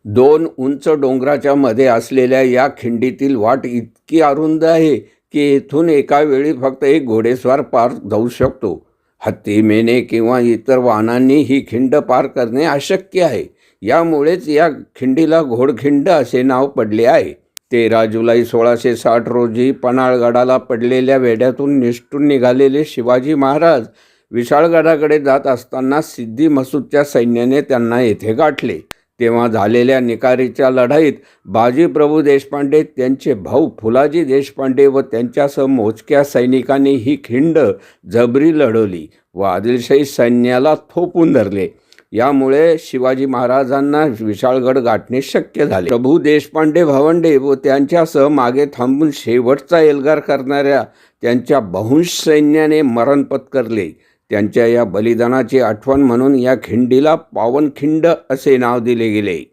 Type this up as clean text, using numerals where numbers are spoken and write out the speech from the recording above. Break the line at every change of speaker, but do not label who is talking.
दोन उंच डोंगराच्या मध्ये असलेल्या या खिंडीतील वाट इतकी अरुंद आहे की येथून एका वेळी फक्त एक घोडेस्वार पार जाऊ शकतो. हत्ती, मेणे किंवा इतर वाहनांनी ही खिंड पार करणे अशक्य आहे. यामुळेच या खिंडीला घोडखिंड असे नाव पडले आहे. 13 जुलै 1660 रोजी पन्हाळगडाला पडलेल्या वेढ्यातून निसटून निघालेले शिवाजी महाराज विशाळगडाकडे जात असताना सिद्दी मसूदच्या सैन्याने त्यांना येथे गाठले. तेव्हा झालेल्या निकारीच्या लढाईत बाजीप्रभू देशपांडे, त्यांचे भाऊ फुलाजी देशपांडे व त्यांच्यासह मोजक्या सैनिकांनी ही खिंड जबरी लढवली व आदिलशाही सैन्याला थोपून धरले. यामुळे शिवाजी महाराजांना विशाळगड गाठणे शक्य झाले. प्रभू देशपांडे भावंडे व त्यांच्यासह मागे थांबून शेवटचा एल्गार करणाऱ्या त्यांच्या बहुंश सैन्याने मरण पत्करले. त्यांच्या या बलिदानाची आठवण म्हणून या खिंडीला पावनखिंड असे नाव दिले गेले.